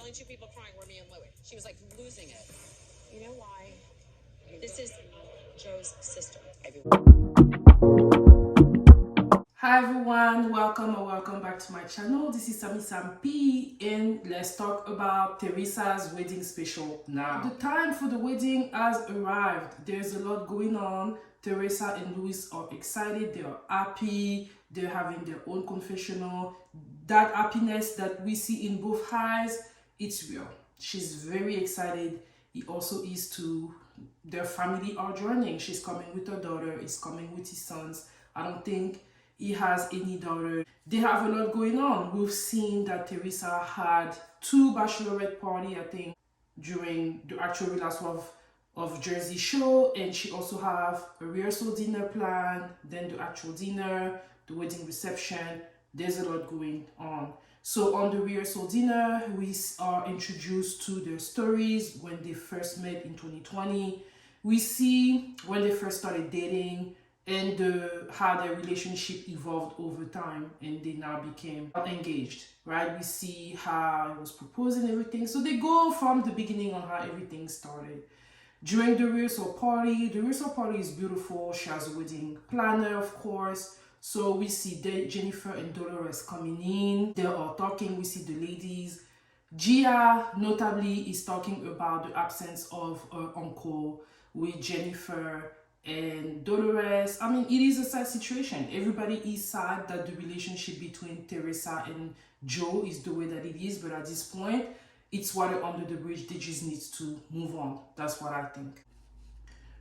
only two people crying were me and Louis. She was like losing it. You know why? This is Joe's sister. Hi everyone, welcome back to my channel. This is Sam P, and let's talk about Teresa's wedding special now. The time for the wedding has arrived. There's a lot going on. Teresa and Luis are excited, they are happy, they're having their own confessional. That happiness that we see in both eyes, it's real. She's very excited. He also is too. Their family are joining. She's coming with her daughter, he's coming with his sons. I don't think he has any daughter. They have a lot going on. We've seen that Teresa had 2 bachelorette party, I think, during the actual rehearsal of Jersey show, and she also have a rehearsal dinner planned, then the actual dinner, the wedding reception. There's a lot going on. So on the rehearsal dinner, we are introduced to their stories when they first met in 2020. We see when they first started dating, and how their relationship evolved over time, and they now became engaged, right? We see how it was proposed and everything. So they go from the beginning on how everything started. During the rehearsal party is beautiful. She has a wedding planner, of course. So we see Jennifer and Dolores coming in. They are talking. We see the ladies. Gia, notably, is talking about the absence of her uncle with Jennifer and Dolores. I mean, it is a sad situation. Everybody is sad that the relationship between Teresa and Joe is the way that it is, but at this point, it's water under the bridge. They just need to move on. That's what I think.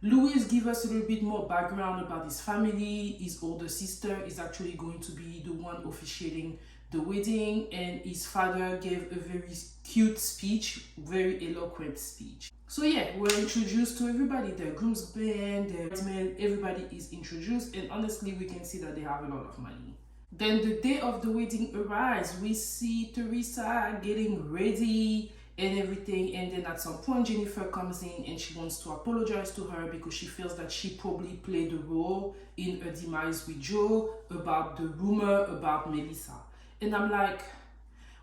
Luis gives us a little bit more background about his family. His older sister is actually going to be the one officiating the wedding, and his father gave a very cute speech, very eloquent speech. So yeah, we're introduced to everybody, the groomsmen, the bridesmen, everybody is introduced, and honestly, we can see that they have a lot of money. Then the day of the wedding arrives, we see Teresa getting ready and everything, and then at some point, Jennifer comes in and she wants to apologize to her because she feels that she probably played a role in her demise with Joe about the rumor about Melissa. And I'm like,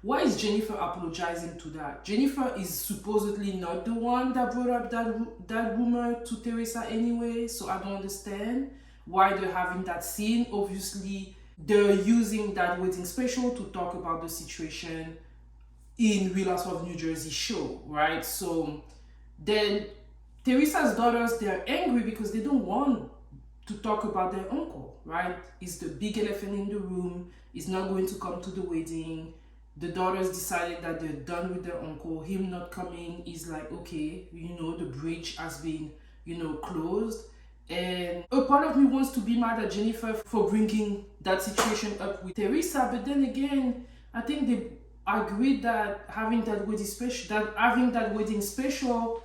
why is Jennifer apologizing to that? Jennifer is supposedly not the one that brought up that rumor to Teresa anyway, so I don't understand why they're having that scene. Obviously, they're using that wedding special to talk about the situation in Real Housewives of New Jersey show, right? So then Teresa's daughters, they're angry because they don't want to talk about their uncle, right? It's the big elephant in the room. He's not going to come to the wedding. The daughters decided that they're done with their uncle. Him not coming is like, okay, the bridge has been, closed. And a part of me wants to be mad at Jennifer for bringing that situation up with Teresa. But then again, I think they agreed that having that wedding special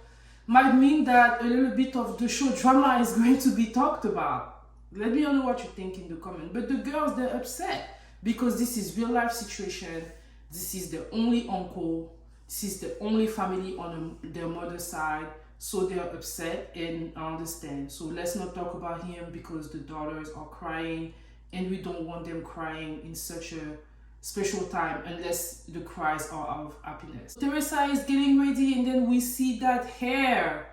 might mean that a little bit of the show drama is going to be talked about. Let me know what you think in the comment. But the girls, they're upset because this is real life situation. This is the only uncle. This is the only family on their mother's side. So they're upset, and I understand. So let's not talk about him because the daughters are crying, and we don't want them crying in such a special time unless the cries are out of happiness. Teresa is getting ready, and then we see that hair.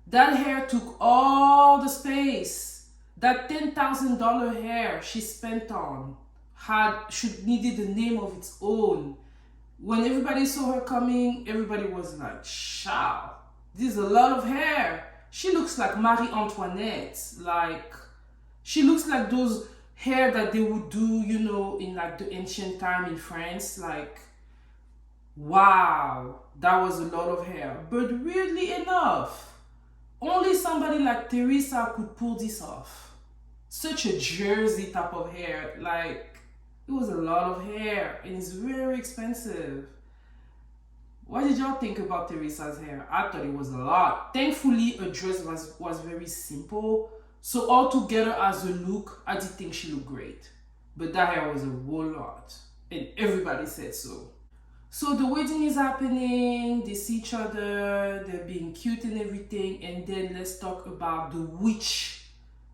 That hair took all the space. That $10,000 hair she spent on needed a name of its own. When everybody saw her coming, everybody was like, "Wow, this is a lot of hair." She looks like Marie Antoinette. Like, she looks like those hair that they would do, in like the ancient time in France. Like, wow, that was a lot of hair. But weirdly enough, only somebody like Teresa could pull this off. Such a Jersey type of hair. Like, it was a lot of hair, and it's very expensive. What did y'all think about Teresa's hair? I thought it was a lot. Thankfully, her dress was very simple. So altogether as a look, I did think she looked great. But that hair was a whole lot. And everybody said so. So the wedding is happening. They see each other. They're being cute and everything. And then let's talk about the witch.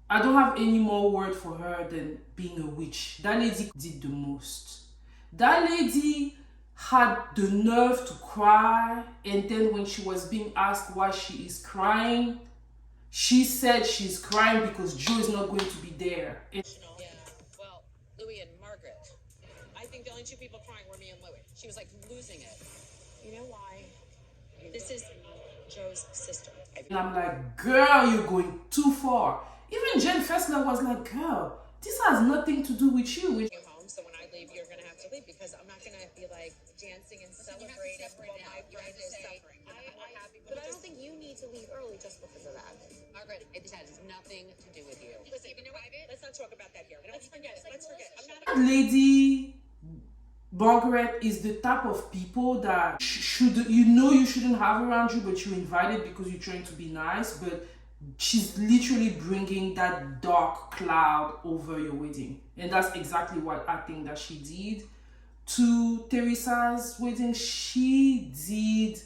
I don't have any more word for her than being a witch. That lady did the most. That lady had the nerve to cry, and then when she was being asked why she is crying, she said she's crying because Joe is not going to be there. Yeah, well, Louis and Margaret. I think the only two people crying were me and Louis. She was like losing it. You know why? This is Joe's sister. And I'm like, girl, you're going too far. Even Jen Fessler was like, girl, this has nothing to do with you. You home, so when I leave, you're gonna have to leave because I'm not gonna be like dancing and celebrating while my friend is suffering. But I don't think you need to leave early just because of that. Margaret, it has nothing to do with you. Listen, you know what? Let's not talk about that here. Let's forget it. Let's forget. I'm not. That lady, Margaret, is the type of people that you shouldn't have around you, but you invited because you're trying to be nice, but she's literally bringing that dark cloud over your wedding. And that's exactly what I think that she did to Teresa's wedding. She did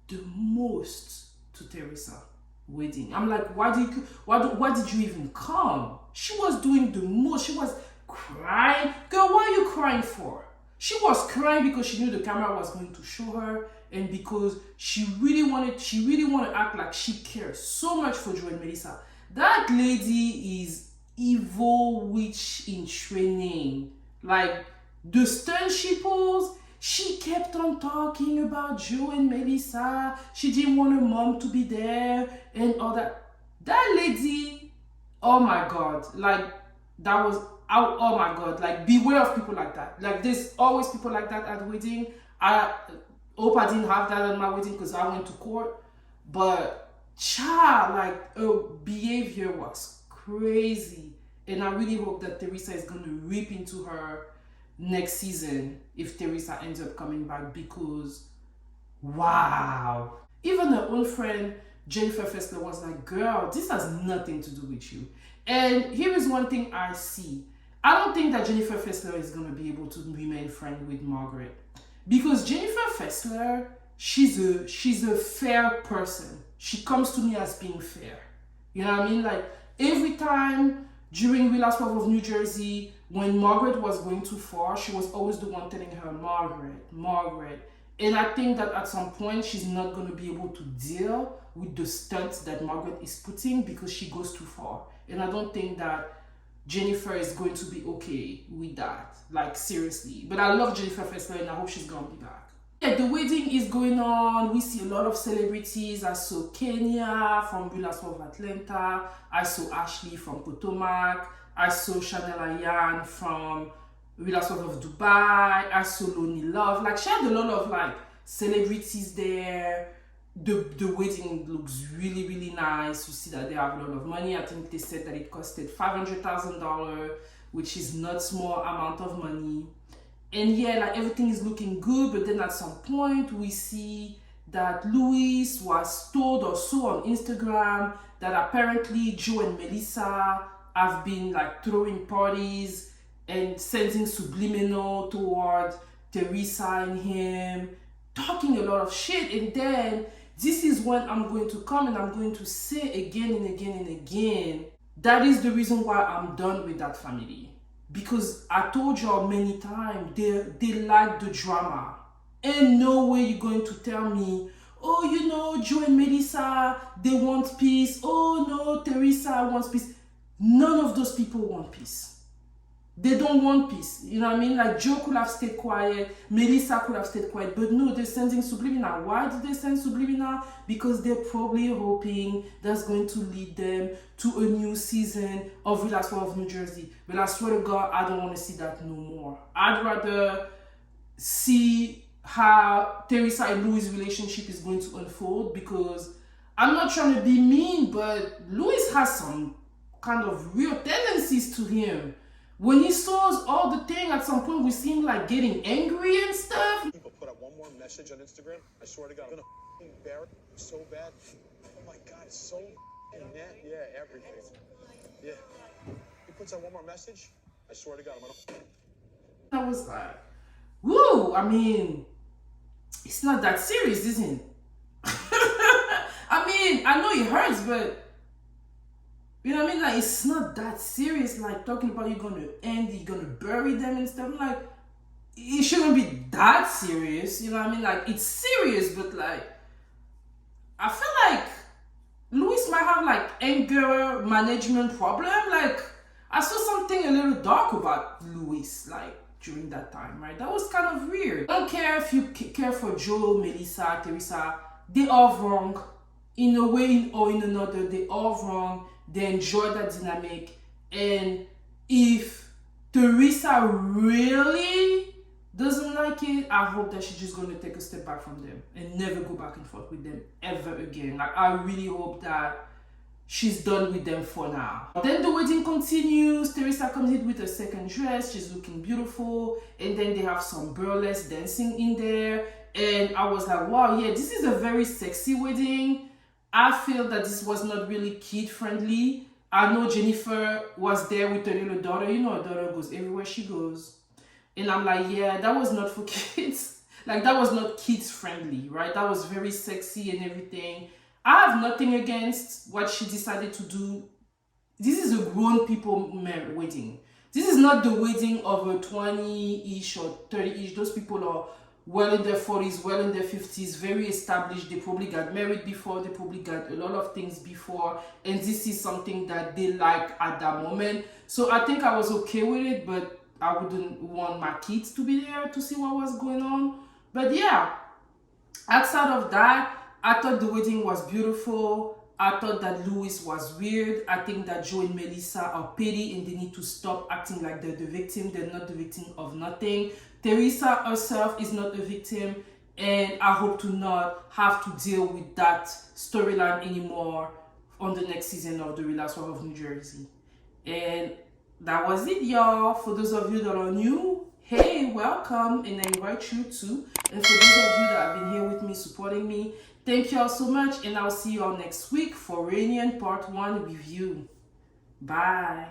the most to Teresa wedding. I'm like, why did you even come? She was doing the most. She was crying. Girl, what are you crying for? She was crying because she knew the camera was going to show her, and because she really wanted to act like she cares so much for Joe and Melissa. That lady is evil witch in training. Like, the stunt she pulls, she kept on talking about Joe and Melissa. She didn't want her mom to be there and all that. That lady, oh my God, like, that was, oh my God, like, beware of people like that. Like, there's always people like that at the wedding. I hope I didn't have that at my wedding because I went to court. But, child, like, her behavior was crazy. And I really hope that Teresa is going to rip into her next season if Teresa ends up coming back, because wow. Even her own friend Jennifer Fessler was like, girl, this has nothing to do with you. And here is one thing I see. I don't think that Jennifer Fessler is going to be able to remain friends with Margaret, because Jennifer Fessler, she's a fair person. She comes to me as being fair. You know what I mean? Like, every time during Real Housewives of New Jersey, when Margaret was going too far, she was always the one telling her, Margaret. And I think that at some point, she's not going to be able to deal with the stunts that Margaret is putting because she goes too far. And I don't think that Jennifer is going to be okay with that. Like, seriously. But I love Jennifer Fessler and I hope she's going to be back. Yeah, the wedding is going on. We see a lot of celebrities. I saw Kenya from Real Housewives of Atlanta. I saw Ashley from Potomac. I saw Chanel Ayan from Real Housewives of Dubai. I saw Lonely Love. Like, she had a lot of like celebrities there. The wedding looks really, really nice. You see that they have a lot of money. I think they said that it costed $500,000, which is not small amount of money. And yeah, like, everything is looking good, but then at some point we see that Luis was told or saw on Instagram that apparently Joe and Melissa have been like throwing parties and sending subliminal toward Teresa and him, talking a lot of shit. And then this is when I'm going to come and I'm going to say again and again and again, that is the reason why I'm done with that family. Because I told y'all many times, they like the drama. And no way you're going to tell me, oh, you know, Joe and Melissa, they want peace. Oh no, Teresa wants peace. None of those people want peace. They don't want peace. You know what I mean? Like, Joe could have stayed quiet. Melissa could have stayed quiet. But no, they're sending subliminal. Why did they send subliminal? Because they're probably hoping that's going to lead them to a new season of Real Housewives of New Jersey. But I swear to God, I don't want to see that no more. I'd rather see how Teresa and Luis' relationship is going to unfold, because I'm not trying to be mean, but Luis has some kind of real tendencies to him. When he saws all the thing, at some point we see him like getting angry and stuff. People put up one more message on Instagram. I swear to God, I'm gonna embarrass so bad. Oh my God, it's so net. Yeah, everything. Yeah. He puts out one more message. I swear to God, I'm gonna. I was like, woo! I mean, it's not that serious, isn't it? I mean, I know it hurts, but you know what I mean? Like, it's not that serious. Like, talking about you're gonna end, you're gonna bury them and stuff. Like, it shouldn't be that serious, you know what I mean? Like, it's serious, but like, I feel like Luis might have like anger management problem. Like, I saw something a little dark about Luis, like, during that time, right? That was kind of weird. I don't care if you care for Joe, Melissa, Teresa, they all wrong. In a way or in another, they all wrong. They enjoy that dynamic. And if Teresa really doesn't like it, I hope that she's just going to take a step back from them and never go back and forth with them ever again. Like, I really hope that she's done with them for now. Then the wedding continues. Teresa comes in with a second dress. She's looking beautiful. And then they have some burlesque dancing in there. And I was like, wow, yeah, this is a very sexy wedding. I feel that this was not really kid friendly. I know Jennifer was there with her little daughter. You know, her daughter goes everywhere she goes. And I'm like, yeah, that was not for kids. Like, that was not kids friendly, right? That was very sexy and everything. I have nothing against what she decided to do. This is a grown people wedding. This is not the wedding of a 20-ish or 30-ish. Those people are well in their 40s, well in their 50s, very established. They probably got married before. They probably got a lot of things before. And this is something that they like at that moment. So I think I was okay with it, but I wouldn't want my kids to be there to see what was going on. But yeah, outside of that, I thought the wedding was beautiful. I thought that Luis was weird. I think that Joe and Melissa are petty and they need to stop acting like they're the victim. They're not the victim of nothing. Teresa herself is not a victim, and I hope to not have to deal with that storyline anymore on the next season of The Real Housewives of New Jersey. And that was it, y'all. For those of you that are new, hey, welcome, and I invite you to. And for those of you that have been here with me, supporting me, thank y'all so much, and I'll see y'all next week for Reunion Part 1 review. Bye.